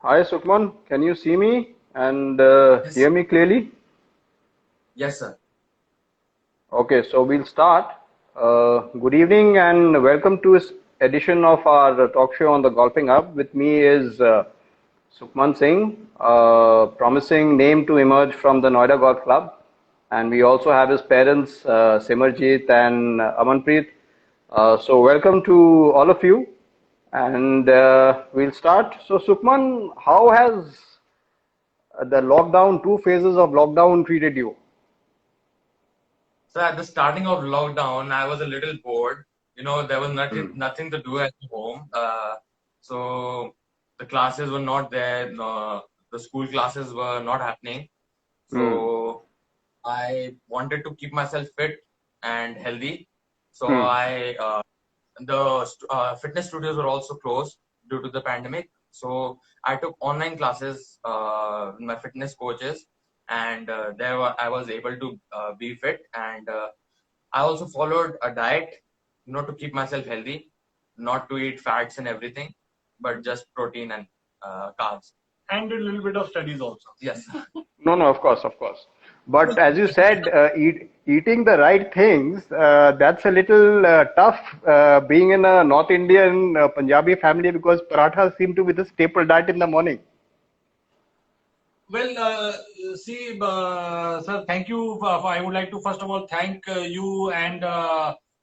Hi Sukman, can you see me and hear Yes, me clearly? yes, sir. Okay, so we'll start. Good evening and welcome to this edition of our talk show on the Golfing Hub. With me is Sukman Singh, promising name to emerge from the Noida Golf Club. And we also have his parents, Simarjeet and Amanpreet. So welcome to all of you. And we'll start. So Sukman, how has the lockdown, two phases of lockdown treated you? So at the starting of lockdown, I was a little bored. There was Hmm. nothing to do at home. So the classes were not there. No, the school classes were not happening. Hmm. So I wanted to keep myself fit and healthy. So Hmm. the fitness studios were also closed due to the pandemic. So I took online classes with my fitness coaches, and I was able to be fit. And I also followed a diet, to keep myself healthy, not to eat fats and everything, but just protein and carbs. And a little bit of studies also. Yes. No, no, of course, of course. But as you said, eating the right things, that's a little tough being in a North Indian Punjabi family because parathas seem to be the staple diet in the morning. Well, see, sir, thank you. I would like to first of all thank you and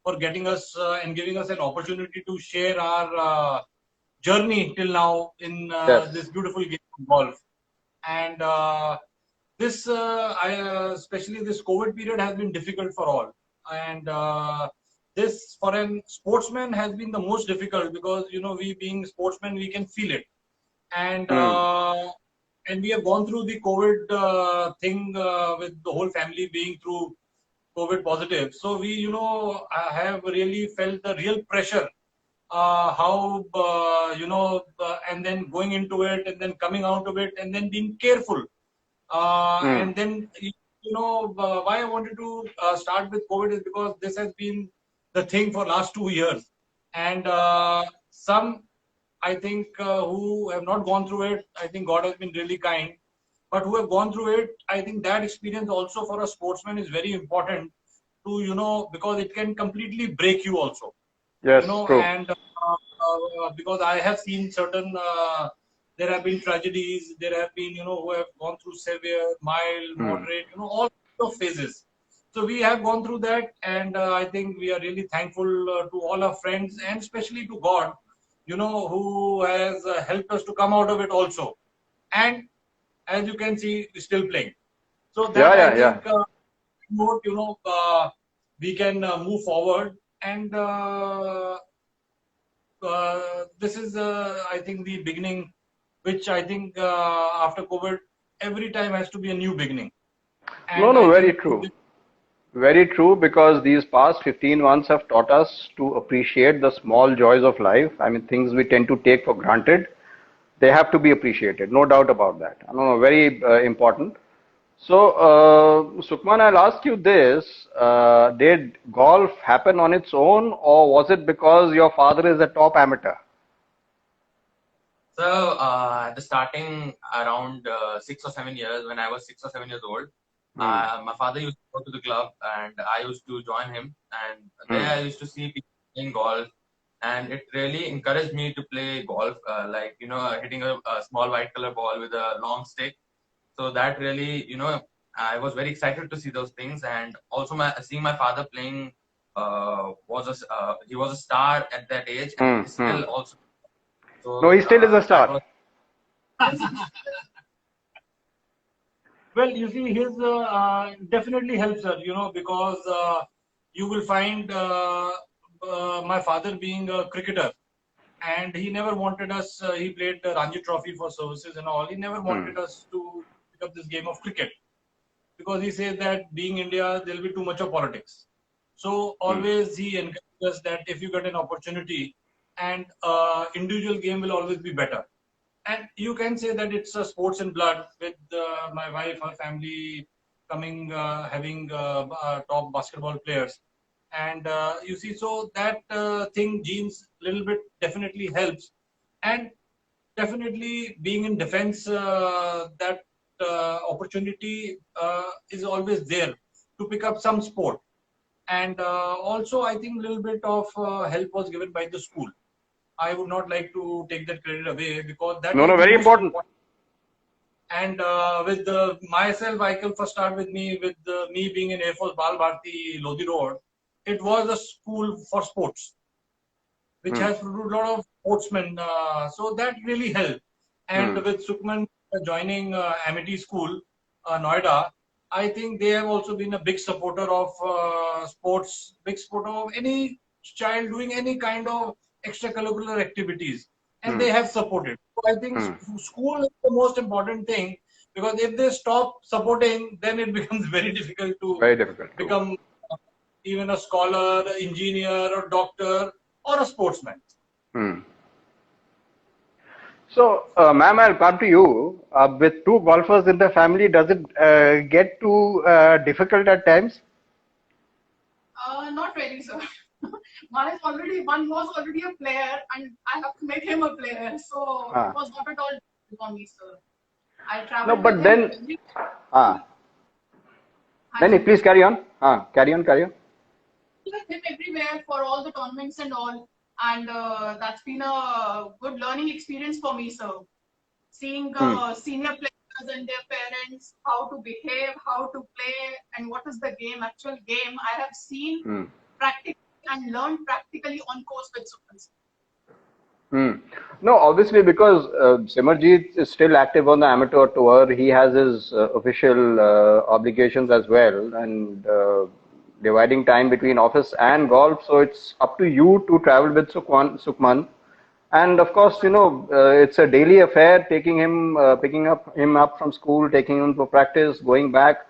for getting us and giving us an opportunity to share our journey till now in Yes. this beautiful game of golf. And especially this COVID period has been difficult for all. And this for an sportsman has been the most difficult because we being sportsmen we can feel it, and Hmm. we have gone through the COVID thing with the whole family being through COVID positive. So we, have really felt the real pressure. How and then going into it, and then coming out of it, and then being careful. Hmm. And then why I wanted to start with COVID is because this has been the thing for last 2 years, and some I think who have not gone through it, I think God has been really kind. But who have gone through it, I think that experience also for a sportsman is very important to, because it can completely break you also, Yes, true. and because I have seen certain, there have been tragedies, there have been, who have gone through severe, mild, Hmm. moderate, all of phases. So we have gone through that, and I think we are really thankful to all our friends and especially to God, who has helped us to come out of it also. And as you can see, we're still playing. So that Yeah, I yeah, yeah. think, we can move forward. And this is, I think, the beginning, which I think after COVID, every time has to be a new beginning. No, And no, I very think true. Very true, because these past 15 months have taught us to appreciate the small joys of life. I mean, things we tend to take for granted, they have to be appreciated, no doubt about that. No, very important. So, Sukman, I'll ask you this. Did golf happen on its own, or was it because your father is a top amateur? So at the starting around 6 or 7 years, when I was 6 or 7 years old, Hmm. my father used to go to the club, and I used to join him. And there Hmm. I used to see people playing golf, and it really encouraged me to play golf, like hitting a small white color ball with a long stick. So that really, I was very excited to see those things, and also seeing my father playing he was a star at that age, and Hmm. he's Hmm. still also. No, So he still is a that star. was. well, you see, his definitely helps us, because you will find my father being a cricketer, and he never wanted us. He played the Ranji Trophy for services and all. He never Hmm. wanted us to pick up this game of cricket because he says that being India, there'll be too much of politics. So Hmm. always he encourages us that if you get an opportunity, and individual game will always be better. And you can say that it's a sports in blood with my wife, her family coming, having top basketball players. And you see, so that thing, genes, little bit definitely helps. And definitely being in defense, that opportunity is always there to pick up some sport. And also, I think a little bit of help was given by the school. I would not like to take that credit away because that No, was no, the very most important. important. And with myself, I can first start with me, with me being in Air Force Bal Bharti Lodi Road. It was a school for sports, which has produced a lot of sportsmen. So that really helped. And with Sukhman joining Amity School, Noida, I think they have also been a big supporter of sports, big supporter of any child doing any kind of extracurricular activities, and they have supported. So I think school is the most important thing, because if they stop supporting, then it becomes very difficult to Very difficult. become even a scholar, engineer, or doctor, or a sportsman. So, ma'am, I'll come to you. With two golfers in the family, does it get too difficult at times? Not really, sir. One was already a player, and I have to make him a player. So it was not at all difficult for me, sir. I No, traveled but with then, him then please carry on. Carry on. with him everywhere for all the tournaments and all. And that's been a good learning experience for me, sir. Seeing senior players and their parents, how to behave, how to play, and what is the game, actual game. I have seen practically and learned practically on course with Sukhman. No, obviously, because Simarjeet is still active on the amateur tour. He has his official obligations as well, and dividing time between office and golf. So it's up to you to travel with Sukhman. And of course, it's a daily affair, taking him, picking him up from school, taking him for practice, going back.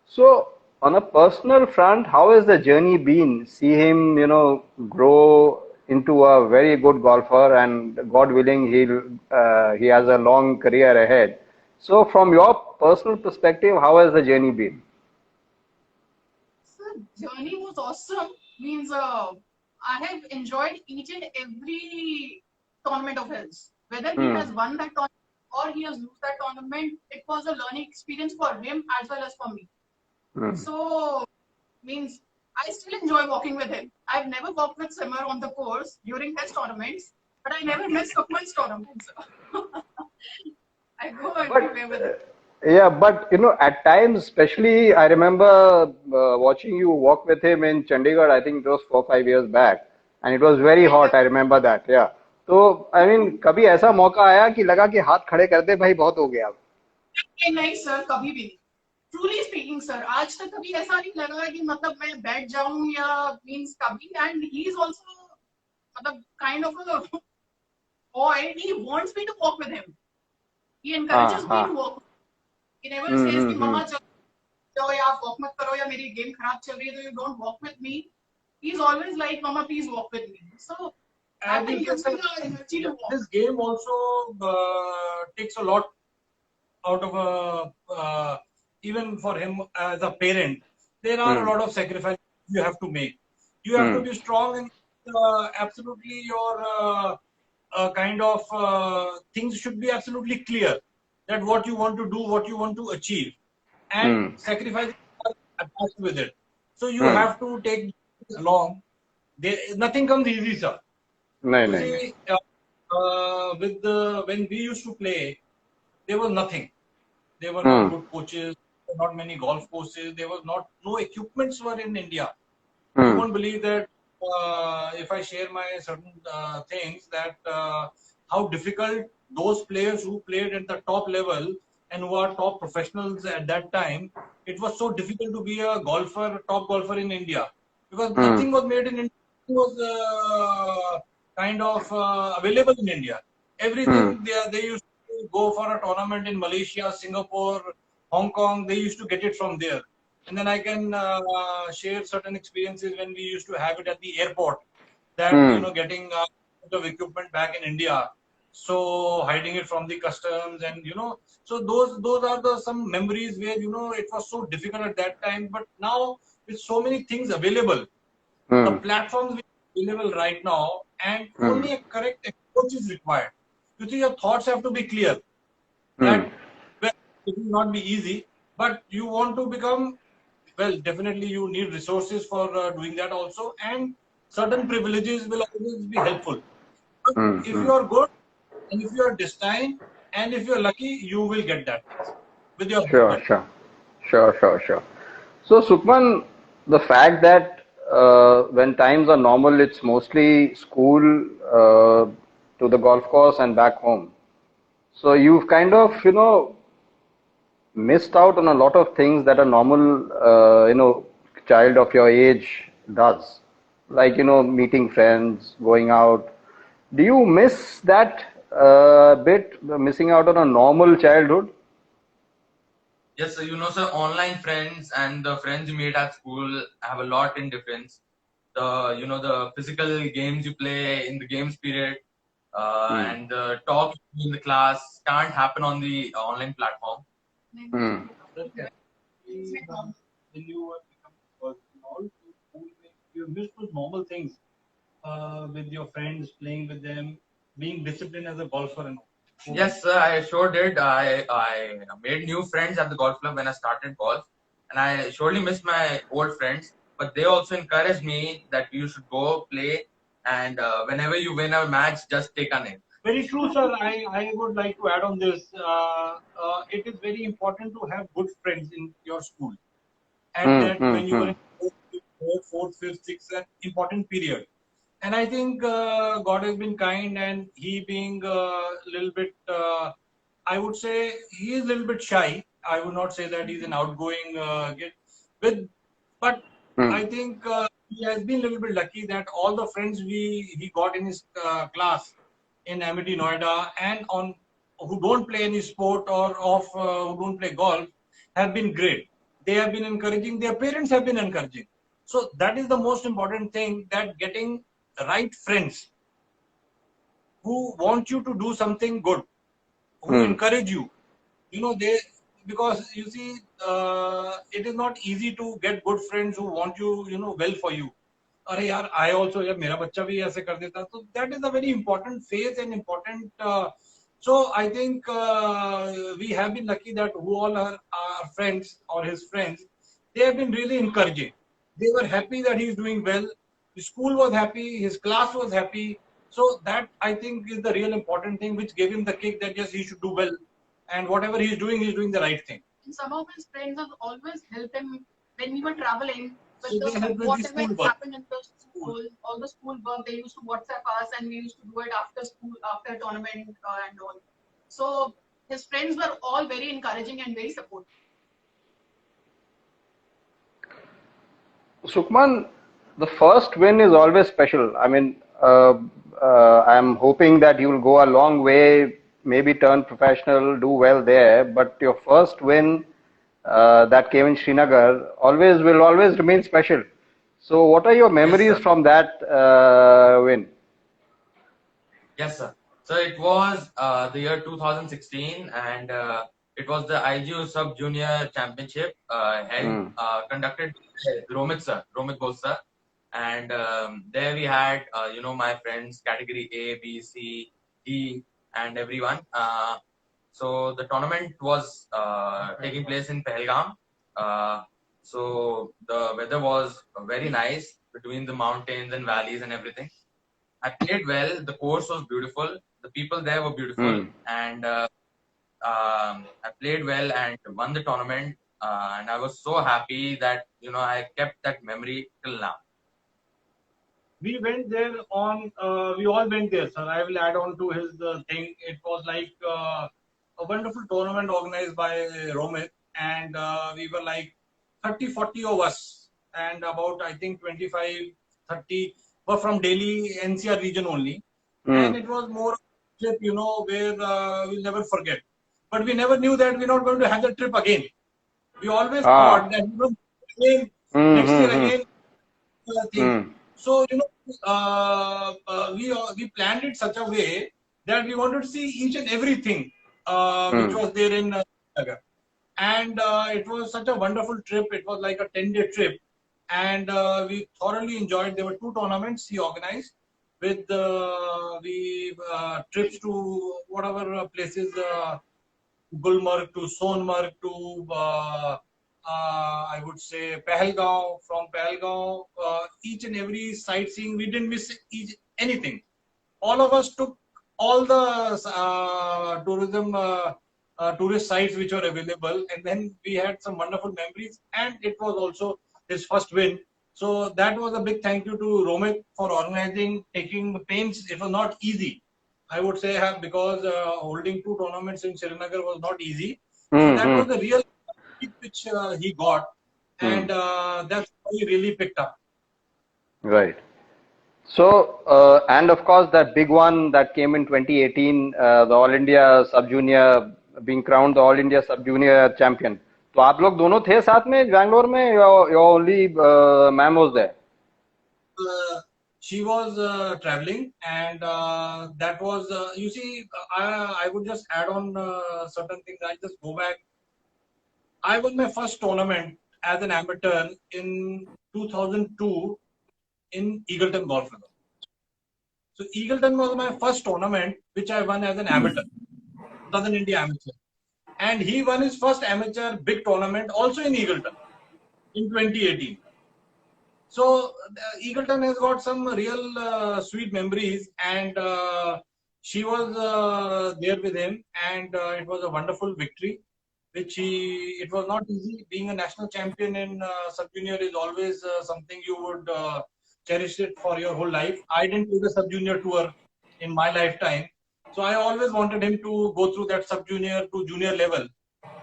So, on a personal front, how has the journey been? See him, grow into a very good golfer, and God willing, he has a long career ahead. So, from your personal perspective, how has the journey been? So, journey was awesome. Means I have enjoyed each and every tournament of his. Whether he has won that tournament or he has lost that tournament, it was a learning experience for him as well as for me. So, means I still enjoy walking with him. I've never walked with Simar on the course during his tournaments, but I never miss Sukhman's tournaments. I go and play with him. Yeah, but at times, especially, I remember watching you walk with him in Chandigarh. I think it was 4 or 5 years back, and it was very hot. I remember that. Yeah. तो I mean, कभी ऐसा मौका आया कि लगा कि हाथ खड़े कर दे भाई बहुत हो गया अब? नहीं सर, कभी भी नहीं. Truly speaking, sir, आज तक कभी ऐसा नहीं लगा कि मतलब मैं बैठ जाऊं या means कभी. And he is also मतलब kind of a boy. He wants me to walk with him. He encourages me to walk. He never says कि मम्मा चलो या आप walk मत करो या मेरी game खराब चल रही है तो you don't walk with me. He's always like, Mama, please walk with me. So I think gives me the energy to walk. This game also takes a lot out of even for him as a parent. There are a lot of sacrifices you have to make. You have to be strong, and absolutely your kind of things should be absolutely clear, that what you want to do, what you want to achieve, and sacrifices are attached with it. So you have to take this along. Nothing comes easy, sir. See, when we used to play, there was nothing. There were not good coaches, not many golf courses. There was no equipments were in India. You won't believe that if I share my certain things, that how difficult those players who played at the top level and who are top professionals at that time, it was so difficult to be a golfer, top golfer in India, because nothing was made in India. It was kind of available in India. Everything they used to go for a tournament in Malaysia, Singapore, Hong Kong. They used to get it from there. And then I can share certain experiences when we used to have it at the airport. That getting of equipment back in India, so hiding it from the customs, and so those are some memories where it was so difficult at that time. But now with so many things available, the platforms available right now, and only a correct approach is required. you see, your thoughts have to be clear. That well, it will not be easy, but you want to become well. Definitely, you need resources for doing that also, and certain privileges will always be helpful. But if you are good and if you are destined and if you are lucky, you will get that with your Sure, husband. sure, sure. So, Sukman, the fact that when times are normal, it's mostly school to the golf course and back home. So you've kind of, missed out on a lot of things that a normal, child of your age does, like, meeting friends, going out. Do you miss that bit, missing out on a normal childhood? Yes, sir. Sir, online friends and the friends you meet at school have a lot in difference. The physical games you play in the games period, Hmm. and the talk in the class can't happen on the online platform. Hmm. When you were becoming small, you miss those normal things with your friends, playing with them, being disciplined as a golfer and all. Yes, sir, I sure did. I made new friends at the golf club when I started golf, and I surely miss my old friends. But they also encouraged me that you should go play, and whenever you win a match, just take a name. Very true, sir. I would like to add on this. It is very important to have good friends in your school. At Hmm. that, Hmm. when you were Hmm. in fourth, fifth, sixth, an important period. And I think God has been kind, and he being a little bit, I would say, he is a little bit shy. I would not say that he's an outgoing kid, with, but Hmm. I think he has been a little bit lucky that all the friends he got in his class in Amity Noida and on who don't play any sport or who don't play golf have been great. They have been encouraging. Their parents have been encouraging. So that is the most important thing, that getting right friends who want you to do something good, who Hmm. encourage you. They, because you see, it is not easy to get good friends who want you, well for you. अरे यार, I also, यार मेरा बच्चा भी ऐसे कर देता, so that is a very important phase and important. So I think we have been lucky that who all are our friends or his friends, they have been really encouraging. They were happy that he is doing well. His school was happy, his class was happy. So that I think is the real important thing, which gave him the kick that yes, he should do well, and whatever he's doing the right thing. And some of his friends have always helped him when we were traveling. So they help with the Whatever school work. happened in the school, all the school work, they used to WhatsApp us, and we used to do it after school, after tournament and all. So his friends were all very encouraging and very supportive. Sukman, the first win is always special. I mean, I'm hoping that you'll go a long way, maybe turn professional, do well there. But your first win that came in Srinagar will always remain special. So, what are your Yes, memories sir. from that win? Yes, sir. So it was the year 2016, and it was the IGO Sub Junior Championship Hmm. conducted by Romit Bose sir, and there we had my friends category A, B, C, D, and everyone. So the tournament was taking place in Pahalgam. So the weather was very nice between the mountains and valleys and everything. I played well. The course was beautiful. The people there were beautiful, Hmm. and I played well and won the tournament. And I was so happy that I kept that memory till now. We went there on, we all went there, sir. I will add on to his thing. It was like a wonderful tournament organized by Romit, and we were like 30, 40 of us, and about, I think, 25, 30 were from Delhi, NCR region only. Hmm. And it was more trip, where we'll never forget. But we never knew that we're not going to have the trip again. We always thought Ah. that, again, Hmm. next year Hmm. again, thing. Hmm. So we planned it such a way that we wanted to see each and everything which Hmm. was there in Nagar. And it was such a wonderful trip. It was like a 10-day trip, and we thoroughly enjoyed. There were two tournaments he organized, with we trips to whatever places, Gulmarg to Sonmarg to I would say Pahalgaon. From Pahalgaon, each and every sightseeing, we didn't miss anything. All of us took all the tourist sites which were available, and then we had some wonderful memories. And it was also his first win. So that was a big thank you to Romit for organizing, taking the pains. It was not easy, I would say, because holding 2 tournaments in Srinagar was not easy. So that was the real which he got, and that's how he really picked up. Right. So, and of course, that big one that came in 2018, the All India Sub Junior, being crowned the All India Sub Junior champion. तो आप लोग दोनों थे साथ में बैंगलोर में, या only ma'am was there? She was traveling, and that was, you see, I would just add on certain things. I just go back. I won my first tournament as an amateur in 2002 in Eagleton Golf Club. So Eagleton was my first tournament which I won as an amateur, Southern India amateur. And he won his first amateur big tournament also in Eagleton in 2018. So Eagleton has got some real sweet memories, and she was there with him, and it was a wonderful victory. It was not easy. Being a national champion in sub-junior is always something you would cherish it for your whole life. I didn't do the sub-junior tour in my lifetime. So I always wanted him to go through that sub-junior to junior level,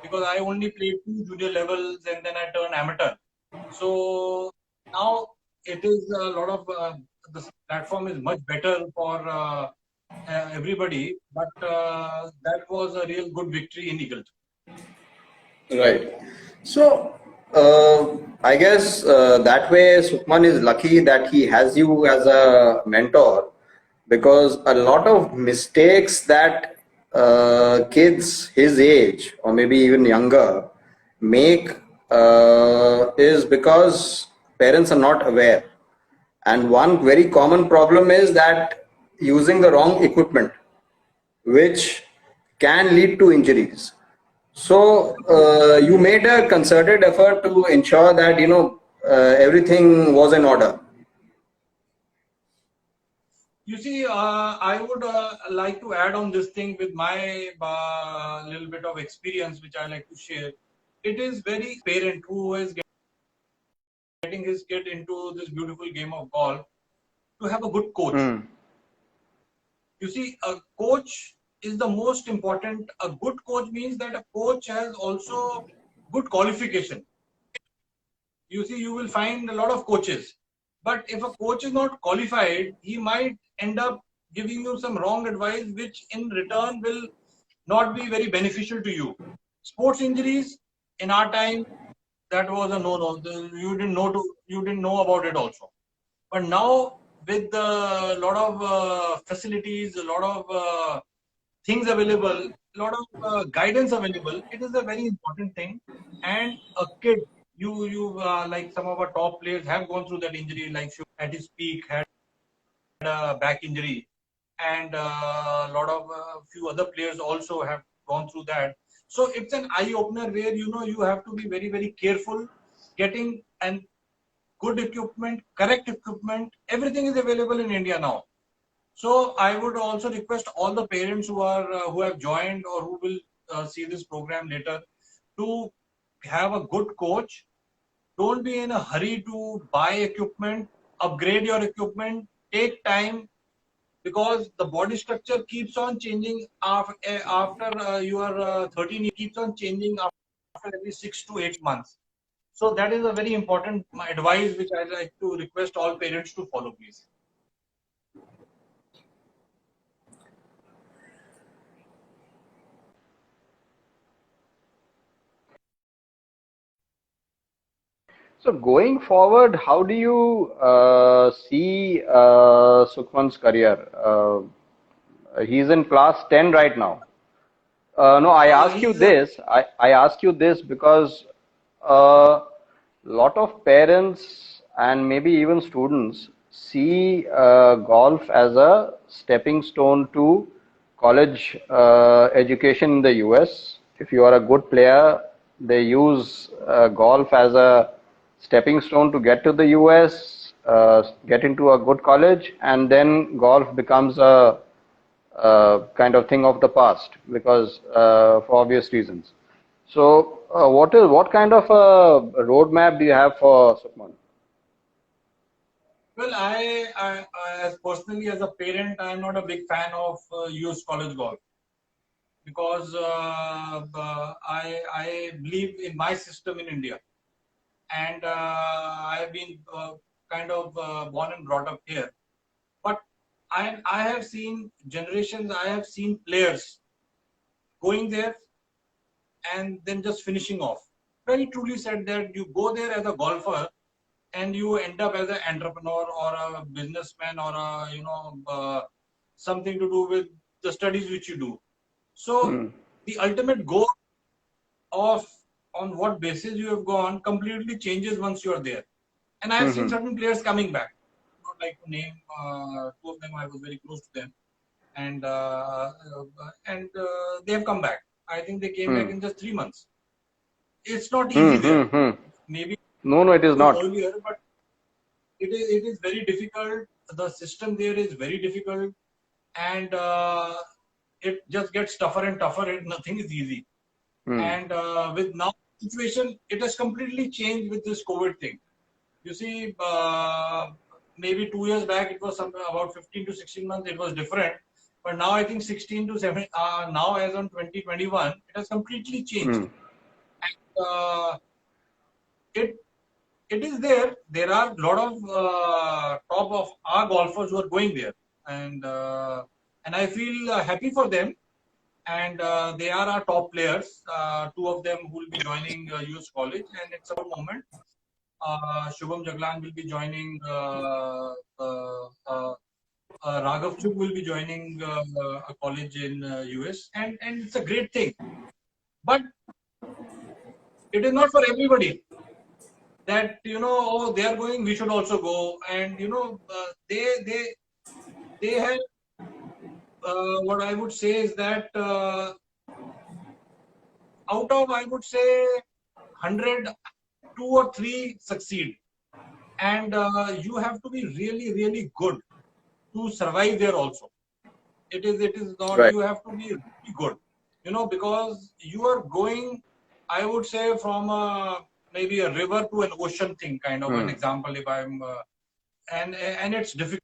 because I only played 2 junior levels and then I turned amateur. So now it is a lot of, the platform is much better for everybody, but that was a real good victory in Eagleton. Right. So, I guess that way Sukhman is lucky that he has you as a mentor, because a lot of mistakes that kids his age or maybe even younger make is because parents are not aware. And one very common problem is that using the wrong equipment, which can lead to injuries. So you made a concerted effort to ensure that everything was in order. You see, I would like to add on this thing with my little bit of experience, which I like to share. It is very parent who is getting his kid into this beautiful game of golf to have a good coach. You see, a coach is the most important. A good coach means that a coach has also good qualification. You see, you will find a lot of coaches, but if a coach is not qualified, he might end up giving you some wrong advice, which in return will not be very beneficial to you. Sports injuries in our time, that was a no-no. You didn't know about it also. But now, with a lot of facilities, a lot of things available, a lot of guidance available, it is a very important thing. And a kid, like some of our top players have gone through that injury, like at his peak had a back injury, and a lot of few other players also have gone through that. So it's an eye opener where you have to be very, very careful getting an good equipment, correct equipment. Everything is available in India now. So I would also request all the parents who have joined or who will see this program later to have a good coach. Don't be in a hurry to buy equipment, upgrade your equipment, take time, because the body structure keeps on changing after you are 13, it keeps on changing after every 6 to 8 months. So that is a very important advice which I like to request all parents to follow, please. So going forward, how do you see Sukhman's career? He's in class 10 right now. No, I ask you this. I ask you this because a lot of parents and maybe even students see golf as a stepping stone to college education in the US. If you are a good player, they use golf as a stepping stone to get to the US, get into a good college, and then golf becomes a kind of thing of the past because for obvious reasons. So, what kind of a roadmap do you have for Sukhman? Well, as personally as a parent, I'm not a big fan of US college golf because I believe in my system in India, and I've been kind of born and brought up here. But I have seen generations, I have seen players going there and then just finishing off. Very truly said that you go there as a golfer and you end up as an entrepreneur or a businessman or a something to do with the studies which you do. So the ultimate goal of on what basis you have gone completely changes once you are there. And I have seen certain players coming back. I would like to name two of them. I was very close to them, and they have come back. I think they came back in just 3 months. It's not easy there. Maybe No, it is not. earlier, but it is very difficult. The system there is very difficult, and it just gets tougher and tougher. And nothing is easy. And with now situation, it has completely changed with this COVID thing. You see, maybe 2 years back, it was something about 15 to 16 months. It was different, but now I think 16 to 7. Now, as on 2021, it has completely changed. And, it is there. There are a lot of top of our golfers who are going there, and I feel happy for them. And they are our top players. Two of them who will be joining US College, and it's a good moment. Shubham Jaglan will be joining. Raghav Chugh will be joining a college in US, and it's a great thing. But it is not for everybody. That oh, they are going, we should also go, and they have. What I would say is that out of, I would say, 100, 2 or 3 succeed, and you have to be really, really good to survive there. Also, it is not right. You have to be really good, because you are going, I would say, from maybe a river to an ocean thing, kind of an example. If I'm and it's difficult.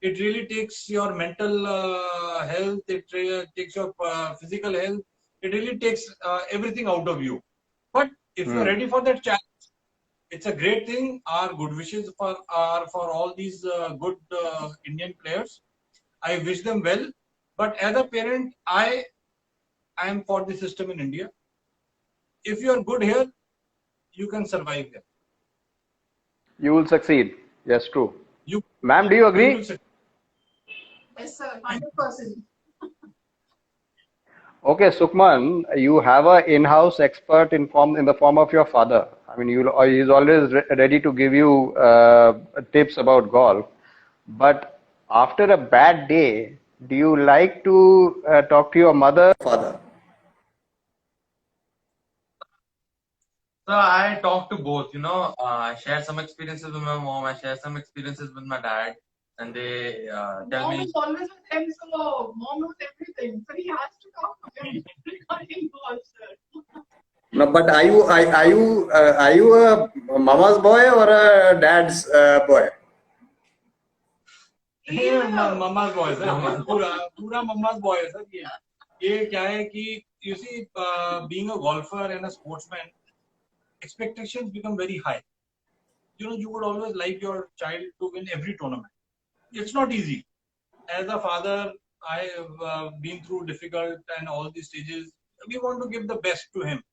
It really takes your mental health. It takes your physical health. It really takes everything out of you. But if you're ready for that challenge, it's a great thing. Our good wishes for all these good Indian players. I wish them well. But as a parent, I am for the system in India. If you are good here, you can survive here. You will succeed. Yes, true. Ma'am, do you agree? Yes, sir. 100%. Okay, Sukhman, you have an in-house expert in the form of your father. I mean, he's always ready to give you tips about golf. But after a bad day, do you like to talk to your mother or father? So I talk to both. I share some experiences with my mom. I share some experiences with my dad. And they tell me. Mom is always with him, so mom knows everything. So he has to talk to him regarding golf, sir. No, but are you a mama's boy or a dad's boy? Mama's boy, sir. Pura mama's boy, sir. ये क्या है कि you see, being a golfer and a sportsman, expectations become very high. You would always like your child to win every tournament. It's not easy. As a father, I have been through difficult and all these stages. We want to give the best to him.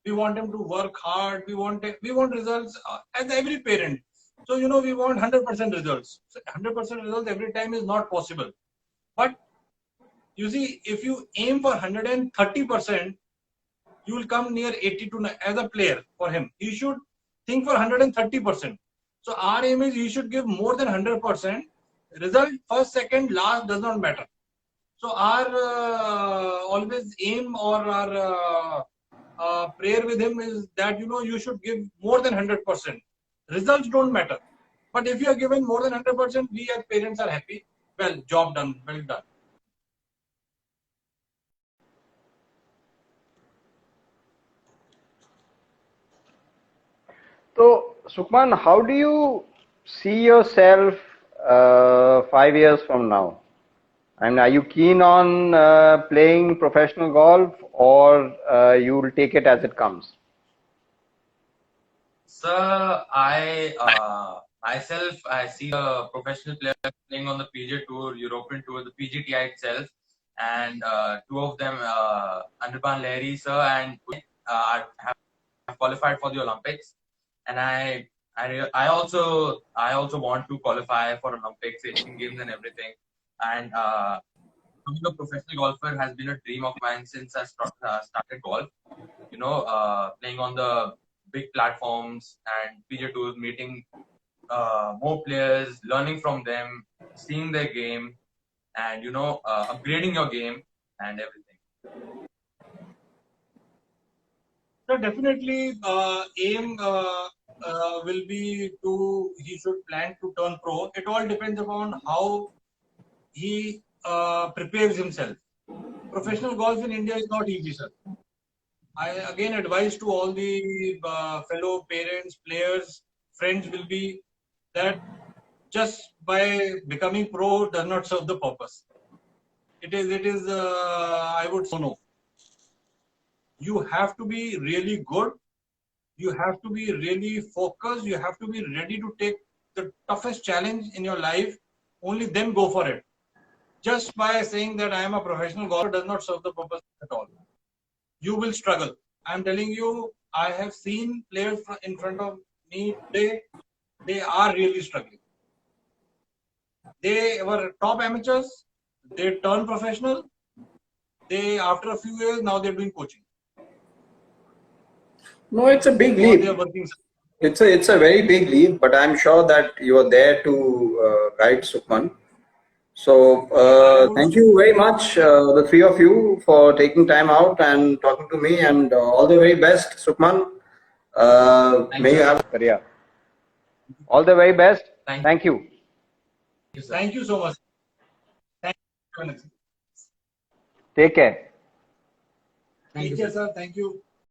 We want him to work hard. We want results as every parent. So we want 100% results. So 100% results every time is not possible. But you see, if you aim for 130%, you will come near 80 to 9 as a player. For him, he should think for 130%. So our aim is he should give more than 100%. Result first, second, last does not matter. So our always aim or our prayer with him is that you should give more than 100%. Results don't matter, but if you are given more than 100%, we as parents are happy. Well, job done, well done. So, Sukhman, how do you see yourself 5 years from now? And are you keen on playing professional golf, or you will take it as it comes? Sir, myself, I see a professional player playing on the PGA Tour, European Tour, the PGTI itself, and two of them, Anirban Lahiri, sir, and have qualified for the Olympics. And I also want to qualify for Olympics, Asian Games, and everything. And becoming a professional golfer has been a dream of mine since I started golf. Playing on the big platforms and PGA Tours, meeting more players, learning from them, seeing their game, and upgrading your game and everything. So definitely, aim will be he should plan to turn pro. It all depends upon how he prepares himself. Professional golf in India is not easy, sir. I again advise to all the fellow parents, players, friends will be that just by becoming pro does not serve the purpose. It is I would say no. You have to be really good. You have to be really focused. You have to be ready to take the toughest challenge in your life. Only then go for it. Just by saying that I am a professional golfer does not serve the purpose at all. You will struggle. I am telling you, I have seen players in front of me today. They are really struggling. They were top amateurs. They turned professional. They, after a few years, now they're doing coaching. No, it's a big leap. It's a very big leap, but I'm sure that you are there to guide Sukhman. So thank you very much, the three of you, for taking time out and talking to me, and all the very best, Sukhman. May you have career. All the very best. Thank you. Thank you so much. Thank you. Take care. Take care, sir. Thank you.